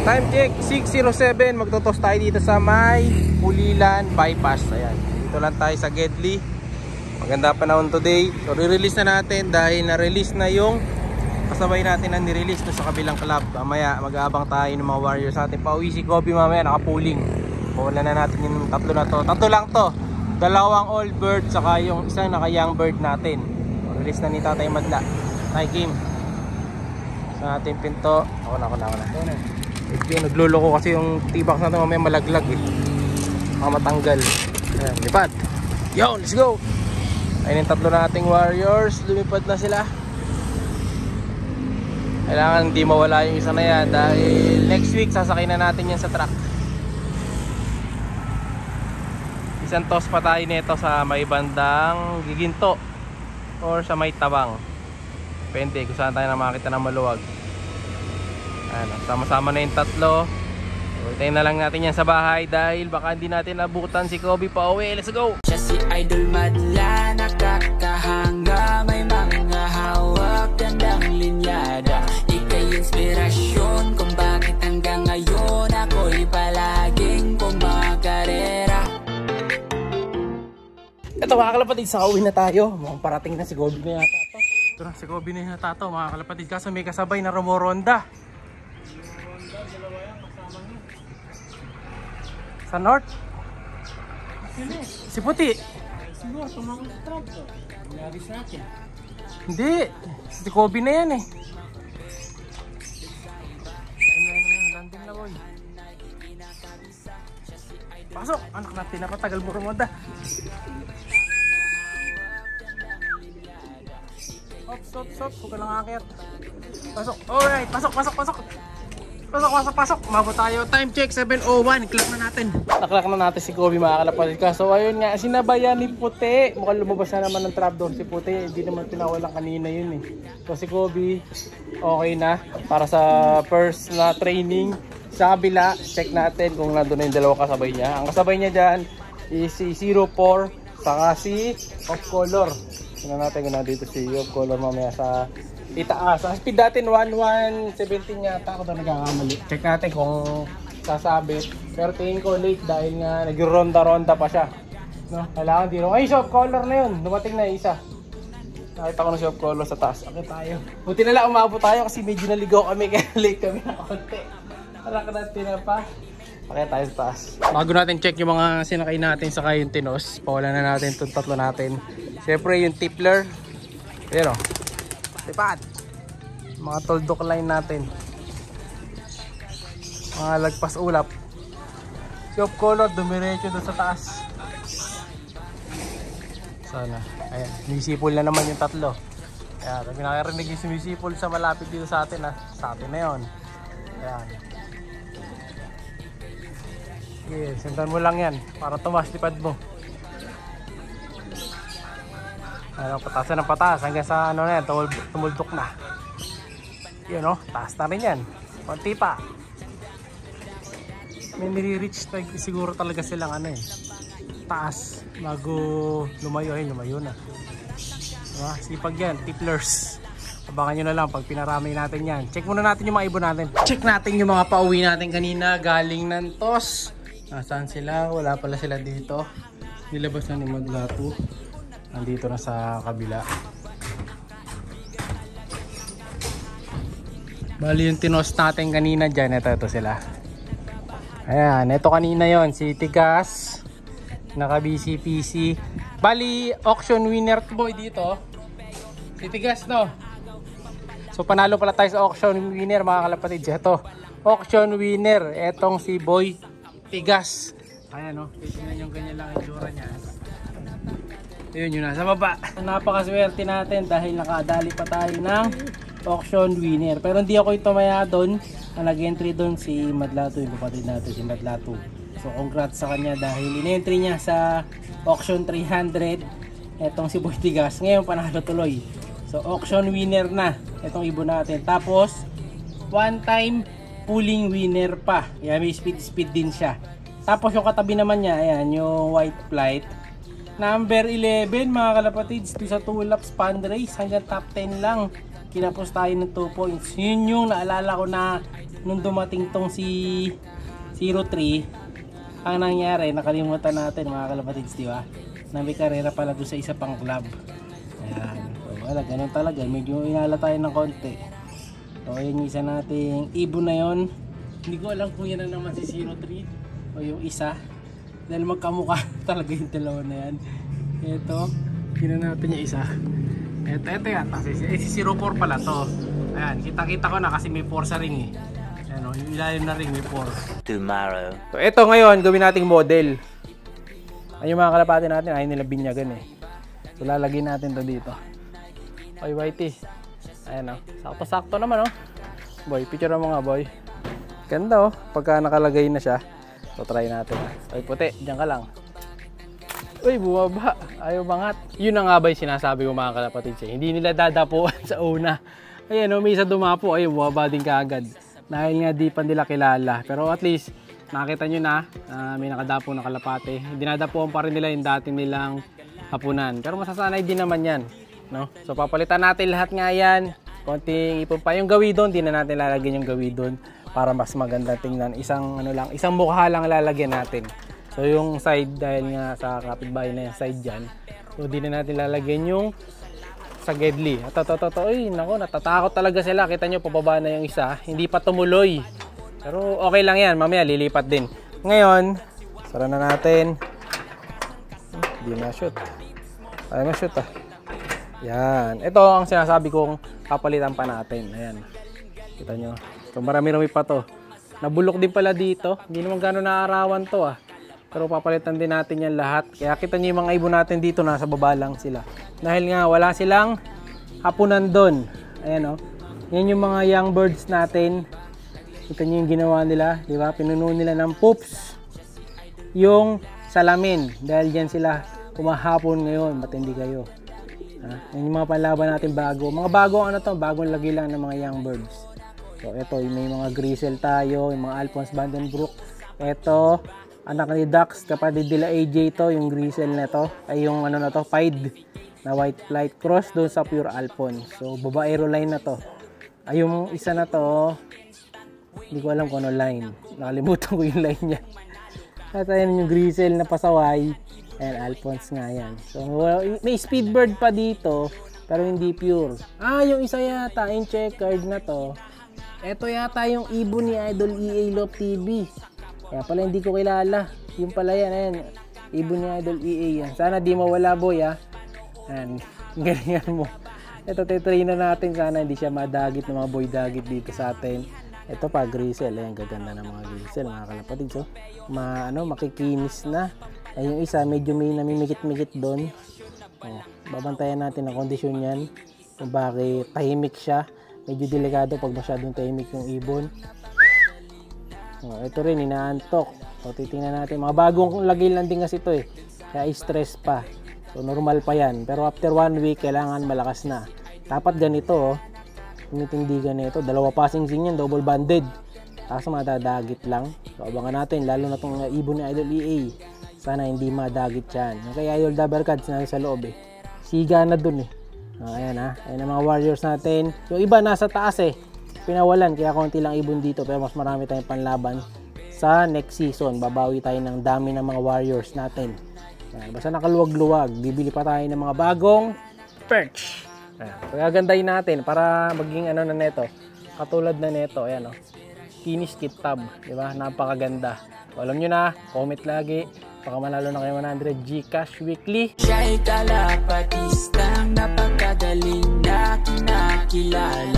Time check 6:07. Magtotos tayo dito sa may Pulilan Bypass. Ayan, dito lang tayo sa Gedli. Maganda panahon today. So re-release na natin dahil na-release na yung kasabay natin na ni-release to sa kabilang club. Mamaya mag-aabang tayo ng mga Warriors natin. Pauwi si Kobe mamaya, naka-pooling. Pawala na natin yung tatlo na to. Tatlo lang to. Dalawang old bird saka yung isang naka-young bird natin. Release na ni Tatay Madla. Tayo game. Sa ating pinto. Ako na. Nagluloko kasi yung T-box natin mamaya malaglag eh. Baka matanggal. Ayan, lipad. Yo, let's go. Ayun yung tatlo nating Warriors. Lumipad na sila. Kailangan hindi mawala yung isa na yan dahil next week sasakay na natin yan sa truck. Isang toss pa tayo nito sa may bandang Giginto or sa may Tabang. Depende kung saan tayo na makakita ng maluwag. Ano, sama-sama na yung tatlo. Itayin na lang natin yan sa bahay dahil baka hindi natin abutan si Kobe pa uwi. Let's go! Siya si Idol Madla, nakakahanga, may mga hawak, gandang linyada. Ika'y inspirasyon kung bakit hanggang ngayon ako'y palaging kumakarera. Ito mga kalapatid, sa uwi na tayo. Mukhang parating na si Kobe na yata to. Ito na, si Kobe na yata to mga kalapatid. Kaso may kasabay na rumoronda. Sa north? Si Puti. Siguro tumawag sa truck to. Nangyari sa akin. Hindi. Si Kobe na yan eh. Landing na boy. Pasok. Anak natin na patagal mo rumoda. Stop. Huwag ka lang akit. Pasok. Alright. Pasok. Umabot tayo. Time check 7:01. Clock na natin. Naklak na natin si Kobe mga kalapatid. So ayun nga. Sinabayan ni Puti. Mukhang lumabas na naman ng trapdoor si Puti. Hindi naman pinawalan kanina yun eh. So si Kobe okay na. Para sa first na training. Sa kabila. Check natin kung nandun na yung dalawang kasabay niya. Ang kasabay niya dyan is si 04. Saka si Off Color. Tingnan natin kung nandito si Off Color mamaya sa itaas. Ang speed natin 1117 yata ako na nagkakamali. Check natin kung sasabit. Pero tingin ko late dahil nga nagronda-ronda pa siya. No? Kailangan din. Ay, Off Color na yun. Dumating na isa. Nakita ko na si Off Color sa taas. Okay tayo. Buti na lang umabot tayo kasi medyo naligaw kami kaya late kami na konti. Harap natin na pa. Okay tayo sa taas. Bago natin check yung mga sinakay natin saka yung tinos. Pawalan na natin itong tatlo natin. Siyempre yung tipler. Pero lipat. Mga toldok line natin. Mga lagpas ulap. Si Off Color dumiretso doon sa taas. Sana. Ayan. Sumisipol na naman yung tatlo. Ayan. Pag nakarinig yung sumisipol sa malapit dito sa atin ha. Sa atin na yun. Ayan. Sige. Sentan mo lang yan. Para tumas lipad mo. Ayan. Patasan ng patas. Hanggang sa ano na yan. Tumuldok na. Yun o, taas na rin yan. Konti pa. May nire-reach siguro talaga silang ano eh. Taas. Bago lumayo na. Diba? Sipag yan, tiplers. Abangan nyo na lang pag pinarami natin yan. Check muna natin yung mga ibon natin. Check natin yung mga pauwi natin kanina. Galing ng TOS. Nasaan sila? Wala pala sila dito. Nilabas na ni Madlatu. Nandito na sa kabila. Bali yung tinos natin kanina dyan. Ito sila. Ayan. Ito kanina yon si Tigas. Naka BCPC. Bali auction winner boy dito. Si Tigas no. So panalo pala tayo sa auction winner mga kalapatid. Ito. Auction winner. Etong si Boy Tigas. Ayan no. Tingnan yung ganyan lang yung itsura niya. Yun yun nasa baba. Napakaswerte natin dahil nakadali pa tayo ng auction winner. Pero hindi ako tumaya doon. Ang nag-entry doon si Madlatu, yung kapatid natin si Madlatu. So congrats sa kanya dahil in-entry niya sa auction 300 etong si Boy Tigas. Ngayon panalo tuloy. So auction winner na etong ibon natin. Tapos one time pooling winner pa. Yan, may speed din siya. Tapos yung katabi naman niya, ayan, yung white flight. Number 11 mga kalapatids, sa 2 laps fundraise hanggang top 10 lang. Kinapos tayo ng 2 points. Yun yung naalala ko na nung dumating tong si 03, ang nangyari, nakalimutan natin mga kalapatids, di ba? Na may karera pala doon sa isa pang club. Ayan. So, wala, ganun talaga. Medyo inala tayo ng konti. So, ayan yung isa nating ibon na yon. Hindi ko alam kung yan na naman si 03 o yung isa. Dahil magkamukha talaga yung dalawa na yan. Ito, yun natin yung isa. Ito yata. Si 04 pala to. Ayan, kita-kita ko na kasi may 4 sa ring eh. Ayan o, yung ilalim na ring may 4. Tomorrow. So, ito ngayon, gawin nating model. Ay, yung mga kalapati natin, ayaw nila binyagan eh. So, lalagyan natin to dito. Oy, Whitey. Ayan o. Sakto-sakto naman o. Boy, picture mo nga, boy. Ganda o. Pagka nakalagay na siya. So, try natin. Oy, puti. Diyan ka lang. Uy, bumaba. Ayaw bangat. Yun na nga ba yung sinasabi ko mga kalapatid siya. Hindi nila dadapuan sa una. Ayan o, may isa dumapo. Ayun, bumaba din kaagad. Dahil nga di pa nila kilala. Pero at least, nakita nyo na may nakadapo na kalapate. Dinadapuan pa rin nila yung dati nilang hapunan. Pero masasanay din naman yan. No? So papalitan natin lahat nga yan. Konting ipon pa. Yung gawidon, di na natin lalagyan yung gawidon para mas maganda tingnan. Isang mukha lang lalagyan natin. So yung side, dahil nga sa kapitbahay na yung side dyan, so di na natin lalagyan yung sa Gedli. Uy, nako, natatakot talaga sila. Kita nyo, pababa na yung isa. Hindi pa tumuloy. Pero okay lang yan. Mamaya, lilipat din. Ngayon, sara na natin. Hindi na-shoot. Ay, ma-shoot ah. Yan. Ito ang sinasabi kong kapalitan pa natin. Ayan. Kita nyo. So, marami-rami pa to. Nabulok din pala dito. Hindi naman gano'n naaarawan to ah. Pero papalitan din natin yan lahat. Kaya kita nyo yung mga ibon natin dito, nasa baba lang sila. Dahil nga wala silang hapunan doon. Ayan o. Yan yung mga young birds natin. Kita nyo yung ginawa nila. Diba? Pinuno nila ng poops yung salamin. Dahil dyan sila kumahapon ngayon. Matindi kayo. Yan yung mga panlaban natin bago. Mga bagong ano to, bagong lagi lang ng mga young birds. So ito, may mga Grisel tayo. Yung mga Alphonse Vandenbroek. Ito, anak ni Dax, kapatid nila AJ to, yung Grisel na to, ay yung ano na to, Pied na white flight cross doon sa pure Alphonse. So babaero line na to. Ay yung isa na to, hindi ko alam kung ano line. Nakalimutan ko yung line niya. At ayun yung Grisel na pasaway. Ayan, Alphonse nga yan. So may speedbird pa dito, pero hindi pure. Yung isa yata, yung checkered na to. Ito yata yung ibon ni Idol EA Love TV. Kaya pala hindi ko kilala. Yung pala yan, ayan. Ibon ni Idol EA yan. Sana di mawala boy ha. Ayan, galingan mo. Ito, titrain na natin. Sana hindi siya madagit ng mga boy dagit dito sa atin. Ito pa, Grisel. Ayan, gaganda ng mga Grisel, mga kalapatid. So, makikinis na. Ay, yung isa, medyo may namimikit-mikit doon. Babantayan natin ang kondisyon yan. Kung bakit tahimik siya. Medyo delikado pag masyadong tahimik yung ibon. Ito rin, inaantok. So, titingnan natin. Mga bagong lagay lang din kasi ito eh. Kaya stress pa. So, normal pa yan. Pero after 1 week, kailangan malakas na. Dapat ganito, oh. Tumitindi ganito. 2 passing zing yan, double banded. Kaso madadagit lang. So, abangan natin. Lalo na itong ibon ni Idol EA. Sana hindi madagit yan. Yung kay Idol Dabarcad, sinabi sa loob eh. Siga na dun eh. Ayan ha. Ayan ang mga warriors natin. Yung iba nasa taas eh. Pinawalan, kaya konti lang ibon dito, pero mas marami tayong panlaban sa next season. Babawi tayo ng dami ng mga warriors natin. Basta nakaluwag-luwag, bibili pa tayo ng mga bagong perch. Pagagandahin natin para maging ano na neto, katulad na neto. Ayan o, finish kit tab, diba? Napakaganda. So, alam nyo na, comment lagi. Baka manalo na kayo 100 Gcash weekly. Siya'y kalapatistang napakagaling na kinakilala.